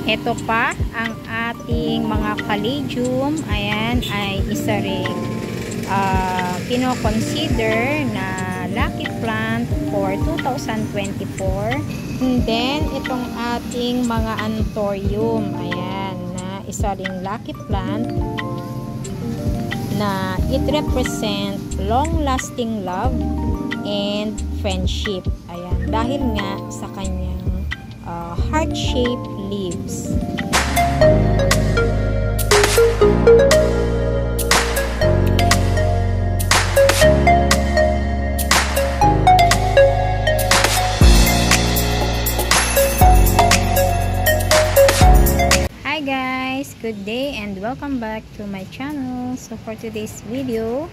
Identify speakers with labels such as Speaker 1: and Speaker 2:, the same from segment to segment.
Speaker 1: Ito pa ang ating mga caladium. Ayan ay isa rin kino-consider na lucky plant for 2024. And then itong ating mga anthurium. Ayan na isa ring lucky plant na it represent long-lasting love and friendship. Ayan, dahil nga sa kanyang heart-shaped leaves. Hi guys, good day and welcome back to my channel. So for today's video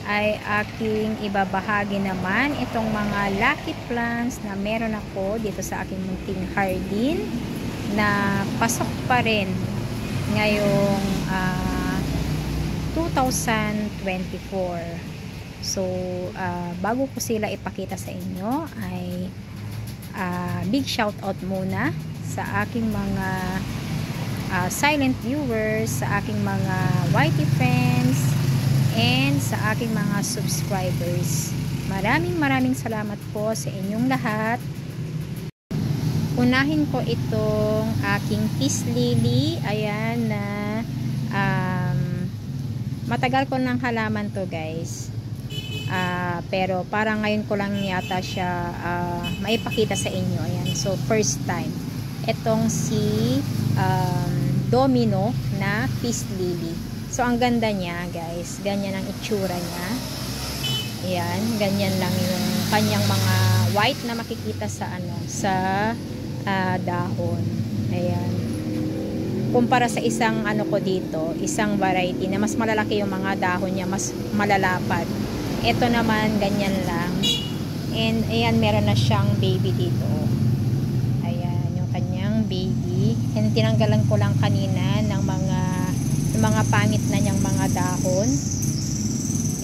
Speaker 1: ay aking ibabahagi naman itong mga lucky plants na meron ako dito sa aking munting hardin na pasok pa rin ngayong 2024. So bago ko sila ipakita sa inyo ay big shout out muna sa aking mga silent viewers, sa aking mga YT friends and sa aking mga subscribers. Maraming salamat po sa inyong lahat. Unahin ko itong aking peace lily. Ayan na matagal ko ng halaman to guys. Pero parang ngayon ko lang yata siya maipakita sa inyo. Ayan. So first time. Itong si Domino na peace lily. So, ang ganda niya, guys. Ganyan ang itsura niya. Ayan. Ganyan lang yung kanyang mga white na makikita sa dahon. Ayan. Kumpara sa isang ko dito, isang variety na mas malalaki yung mga dahon niya, mas malalapad. Ito naman, ganyan lang. And, ayan, meron na siyang baby dito. Ayan, yung kanyang baby. And, tinanggalan ko lang kanina ng mga pangit na niyang mga dahon.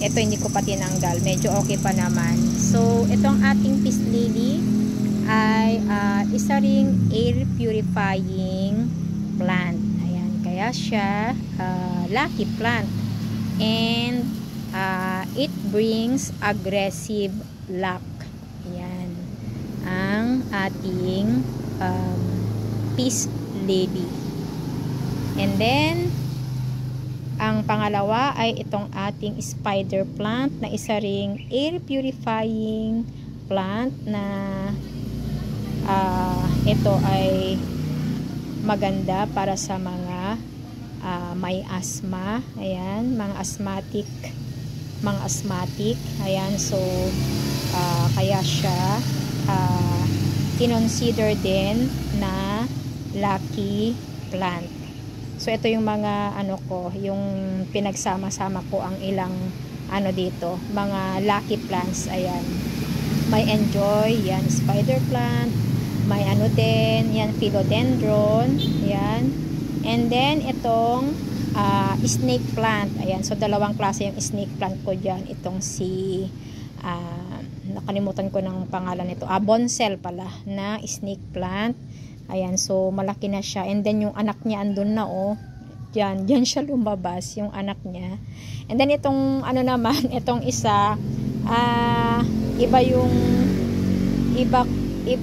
Speaker 1: Ito hindi ko pa tinanggal, medyo okay pa naman. So itong ating peace lily ay isa ring air purifying plant. Ayan, kaya siya lucky plant and it brings aggressive luck. Ayan ang ating peace lily. And then ang pangalawa ay itong ating spider plant na isa ring air purifying plant na ito ay maganda para sa mga may asthma. Ayan, mga asthmatic. Ayan, so kaya siya kinonsider din na lucky plant. So ito yung mga yung pinagsama-sama ko ang ilang dito, mga lucky plants. Ayan. May enjoy, yan spider plant, may din, yan philodendron, yan. And then itong snake plant. Ayan, so dalawang klase yung snake plant ko diyan. Itong si nakalimutan ko ng pangalan nito. Bonsel pala na snake plant. Ayan, so malaki na siya. And then yung anak niya andun na Diyan siya lumabas, yung anak niya. And then itong naman, itong isa, iba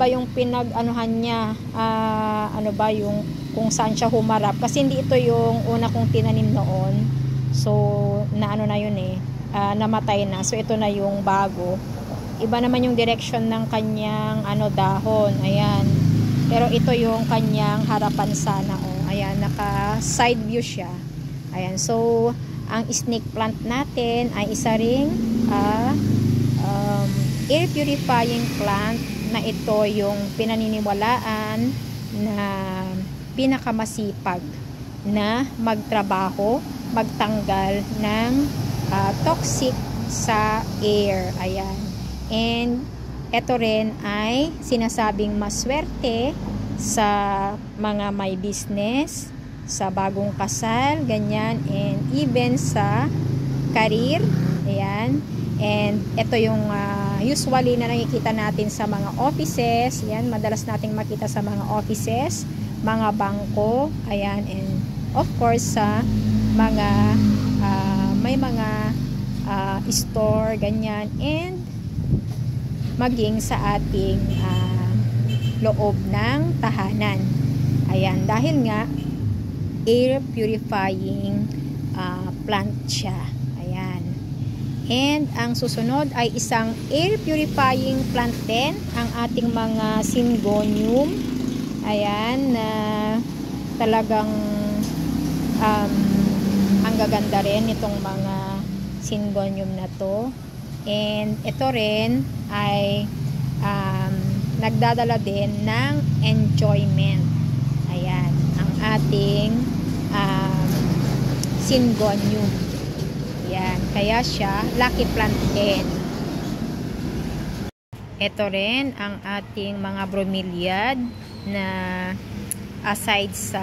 Speaker 1: yung pinag-anuhan niya. Yung kung saan siya humarap. Kasi hindi ito yung una kong tinanim noon. So, na yun namatay na. So, ito na yung bago. Iba naman yung direction ng kanyang dahon. Ayan. Pero ito yung kanyang harapan sana. Ayan, naka side view siya. Ayan, so ang snake plant natin ay isa ring air purifying plant na ito yung pinaniniwalaan na pinakamasipag na magtrabaho, magtanggal ng toxic sa air. Ayan. And ito rin ay sinasabing maswerte sa mga may business, sa bagong kasal, ganyan, and even sa career. Ayan. And ito yung usually na nakikita natin sa mga offices. Yan, madalas nating makita sa mga offices. mga bangko, ayan, and of course sa mga may mga store, ganyan, and maging sa ating loob ng tahanan. Ayan, dahil nga air purifying plant siya. Ayan. And ang susunod ay isang air purifying plant din, ang ating mga Syngonium. Ayan, na talagang ang gaganda rin itong mga Syngonium na to. And ito rin ay nagdadala din ng enjoyment. Ayan, ang ating Syngonium. Ayan, kaya siya lucky plant din. Ito rin ang ating mga bromeliad na aside sa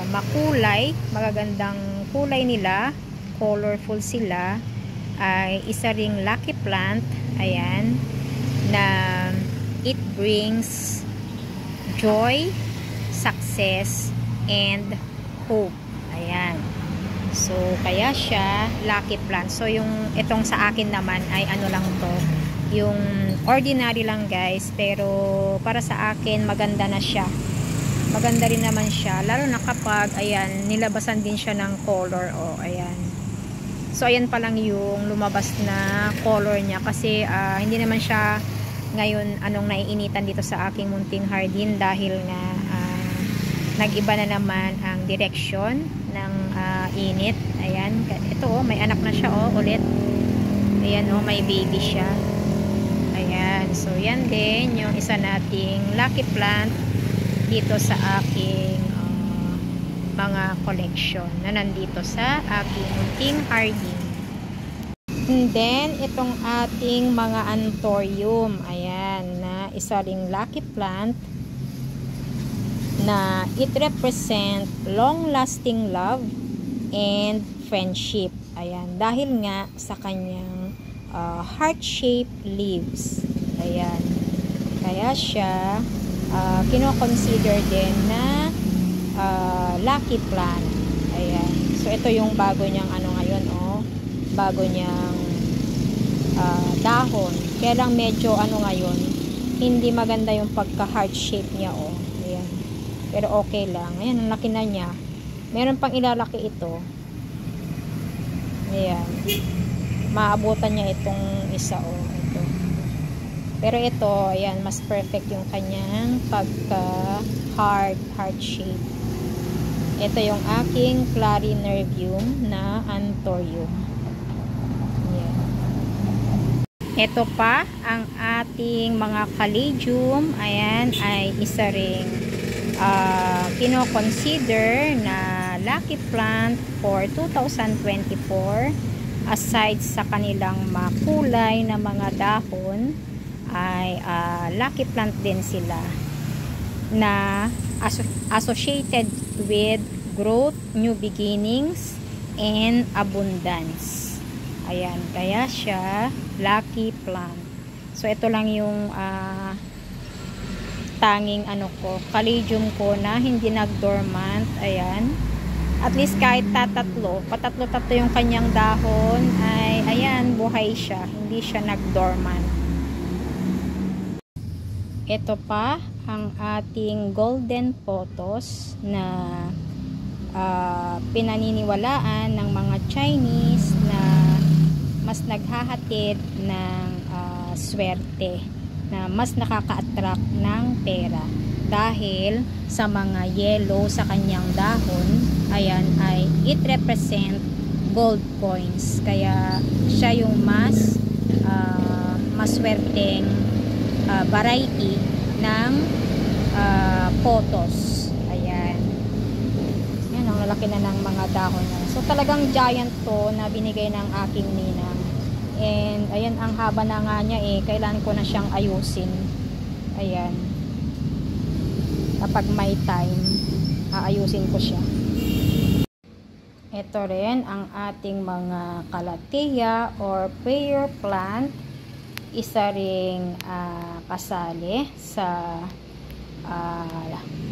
Speaker 1: makulay, magagandang kulay nila, colorful sila, ay isa ring lucky plant. Ayan, na it brings joy, success, and hope. Ayan. So, kaya siya lucky plant. So, yung itong sa akin naman ay ano lang to, yung ordinary lang guys, pero para sa akin maganda na siya. Maganda rin naman siya, lalo na kapag ayan, nilabasan din siya ng color. O, ayan. So, ayan pa lang yung lumabas na color niya kasi hindi naman siya ngayon anong naiinitan dito sa aking munting hardin dahil nga nag-iba na naman ang direksyon ng init. Ayan, ito oh, may anak na siya oh, ulit. Ayan oh, may baby siya. Ayan, so yan din yung isa nating lucky plant dito sa aking mga collection na nandito sa aking munting hardin. And then, itong ating mga anthurium. Ayan, na isa ring lucky plant na it represent long-lasting love and friendship. Ayan, dahil nga sa kanyang heart-shaped leaves. Ayan, kaya siya kino-consider din na lucky plant. Ayan, so ito yung bago niyang ano ngayon, oh, bago niyang dahon. Kaya lang medyo ano ngayon, hindi maganda yung pagka-heart shape niya, oh. Ayan. Pero okay lang. Ayan, ang laki na niya. Meron pang ilalaki ito. Ayan. Maabutan niya itong isa, oh. Ito. Pero ito, ayan, mas perfect yung kanyang pagka-heart shape. Ito yung aking Clarinervium na anthurium. Ayan. Ito pa, ang ating mga Caladium. Ayan, ay isa ring kino-consider na lucky plant for 2024. Aside sa kanilang makulay na mga dahon, ay lucky plant din sila na associated with growth, new beginnings, and abundance. Ayan, kaya siya lucky plant. So, ito lang yung tanging ano ko, Caladium ko na hindi nag-dormant. Ayan. At least kahit patatlo yung kanyang dahon, ay ayan, buhay siya. Hindi siya nag-dormant. Ito pa, ang ating golden pothos na pinaniniwalaan ng mga Chinese na mas naghahatid ng swerte, na mas nakaka-attract ng pera dahil sa mga yellow sa kanyang dahon. Ayan, ay it represent gold coins, kaya siya yung mas maswerteng variety ng pothos. Ayan. Yan, ang lalaki na ng mga dahon niya. So, talagang giant to na binigay ng aking ninang. And, ayan, ang haba na nga niya eh. Kailangan ko na siyang ayusin. Ayan. Kapag may time, aayusin ko siya. Ito rin ang ating mga calathea or prayer plant. Isa ring kasali sa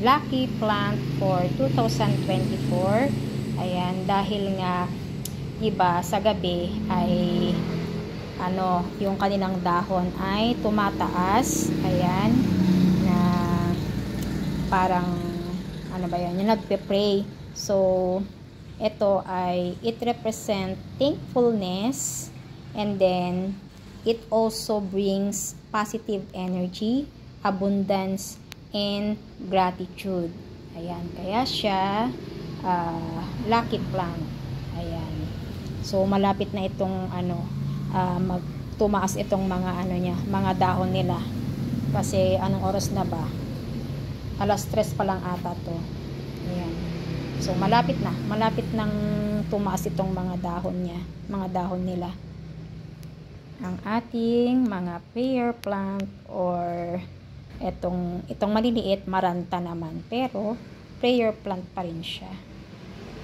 Speaker 1: lucky plant for 2024. Ayan, dahil nga iba sa gabi ay yung kanilang dahon ay tumataas. Ayan, na parang yung nagpe-pray. So ito ay it represent thankfulness, and then it also brings positive energy, abundance, and gratitude. Ayan, kaya siya lucky plant. Ayan. So malapit na itong magtumaas itong mga mga dahon nila. Kasi anong oras na ba? 3:00 pa lang ata to. Ayan. So malapit nang tumaas itong mga dahon niya, mga dahon nila. Ang ating mga prayer plant, or itong maliliit, maranta naman, pero prayer plant pa rin siya.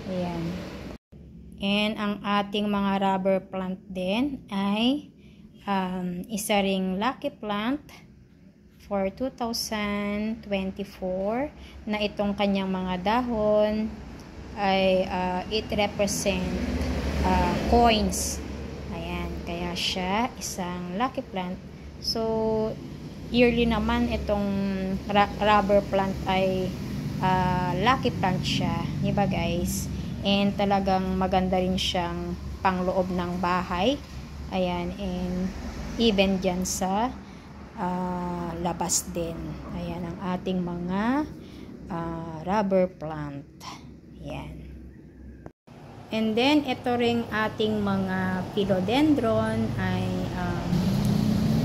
Speaker 1: Ayan. And ang ating mga rubber plant din ay isa ring lucky plant for 2024, na itong kanyang mga dahon ay it represent coins. Ayan, kaya siya isang lucky plant. So yearly naman itong rubber plant ay lucky plant siya, diba guys? And talagang maganda rin siyang pangloob ng bahay. Ayan, and even dyan sa labas din. Ayan ang ating mga rubber plant. Ayan. And then ito ring ating mga philodendron ay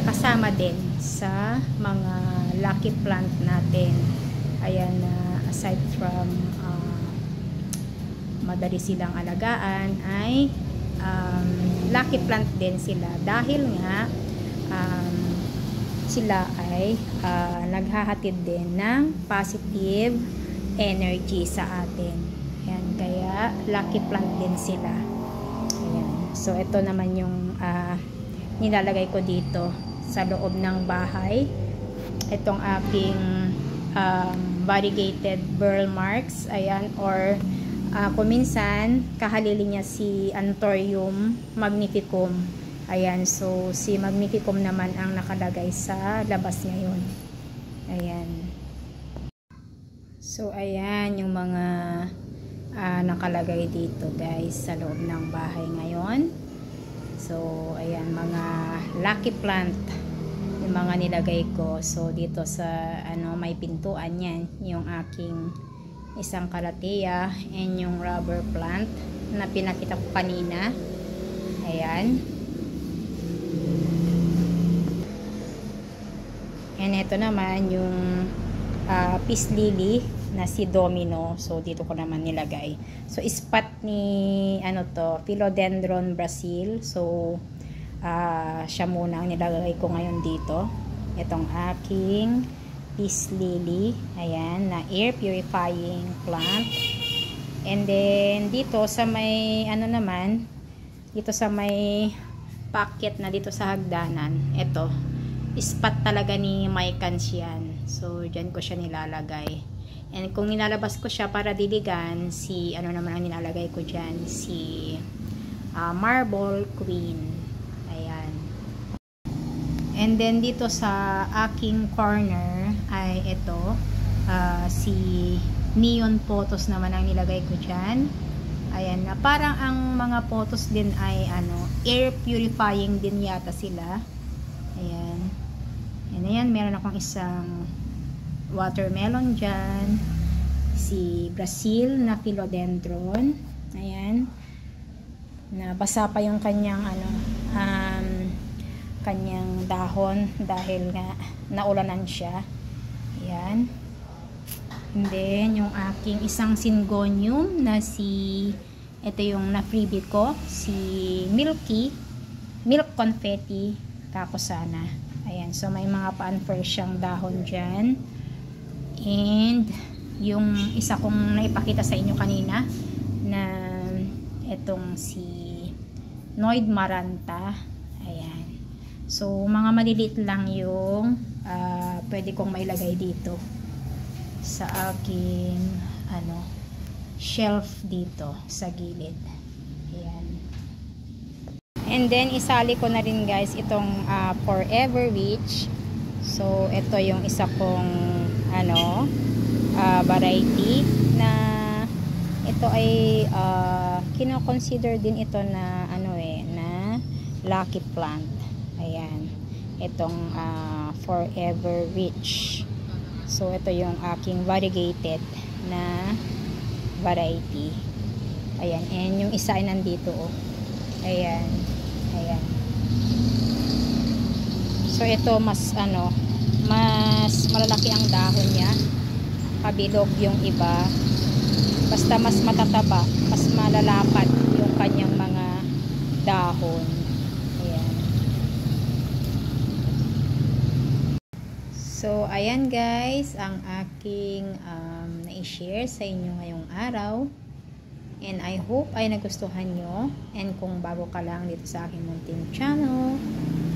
Speaker 1: kasama din sa mga lucky plant natin. Ayan, aside from madali silang alagaan, ay lucky plant din sila dahil nga sila ay naghahatid din ng positive energy sa atin. Ayan, kaya lucky plant din sila. Ayan. So ito naman yung nilalagay ko dito sa loob ng bahay. Itong aking variegated burl marks. Ayan, or kung minsan kahalili niya si Anthurium magnificum. Ayan, so si magnificum naman ang nakalagay sa labas ngayon. Ayan. So ayan yung mga nakalagay dito guys sa loob ng bahay ngayon. So ayan, mga lucky plant yung mga nilagay ko. So dito sa may pintuan yan, yung aking isang kalatea and yung rubber plant na pinakita ko kanina. Ayan. And ito naman yung peace lily na si Domino. So dito ko naman nilagay. So spot ni Philodendron Brazil. So siya muna ang nilagay ko ngayon dito. Itong aking peace lily. Ayan, na air purifying plant. And then dito sa may naman, dito sa may packet na dito sa hagdanan, ito spot talaga ni Mycans yan. So dyan ko siya nilalagay. And kung nilalabas ko siya para diligan, si naman ang nilalagay ko dyan, si Marble Queen. Ayan. And then dito sa aking corner ay ito, si neon photos naman ang nilagay ko dyan. Ayan, na parang ang mga photos din ay air purifying din yata sila. Ayan. And ayan, meron akong isang watermelon dyan, si Brazil na philodendron. Ayan, nabasa pa yung kanyang kanyang dahon dahil nga naulanan siya. Ayan. And then yung aking isang syngonium na ito yung na-freebie ko, si milk confetti kakosana. Ayan, so may mga pa-unfair siyang dahon dyan. And yung isa kong naipakita sa inyo kanina na itong si Noid Maranta. Ayan. So mga maliliit lang yung pwede kong mailagay dito. sa aking shelf dito sa gilid. Ayan. And then isali ko na rin guys itong Forever Witch. So ito yung isa kong variety na ito ay kino-consider din ito na na lucky plant. Ayan. Itong Forever Witch. So ito yung aking variegated na variety. Ayan. And yung isa ay nandito. Oh. Ayan. Ayan. So ito mas mas malalaki ang dahon niya. Kabilog yung iba. Basta mas matataba, mas malalapad yung kanyang mga dahon. Ayan. So, ayan guys, ang aking na-share sa inyo ngayong araw. And I hope ay nagustuhan nyo. And kung bago ka lang dito sa aking munting channel,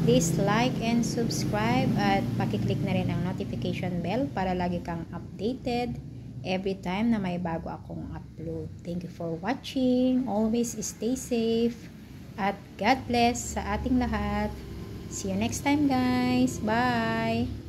Speaker 1: please like and subscribe at pakiclick na rin ang notification bell para lagi kang updated every time na may bago akong upload. Thank you for watching. Always stay safe at God bless sa ating lahat. See you next time guys. Bye!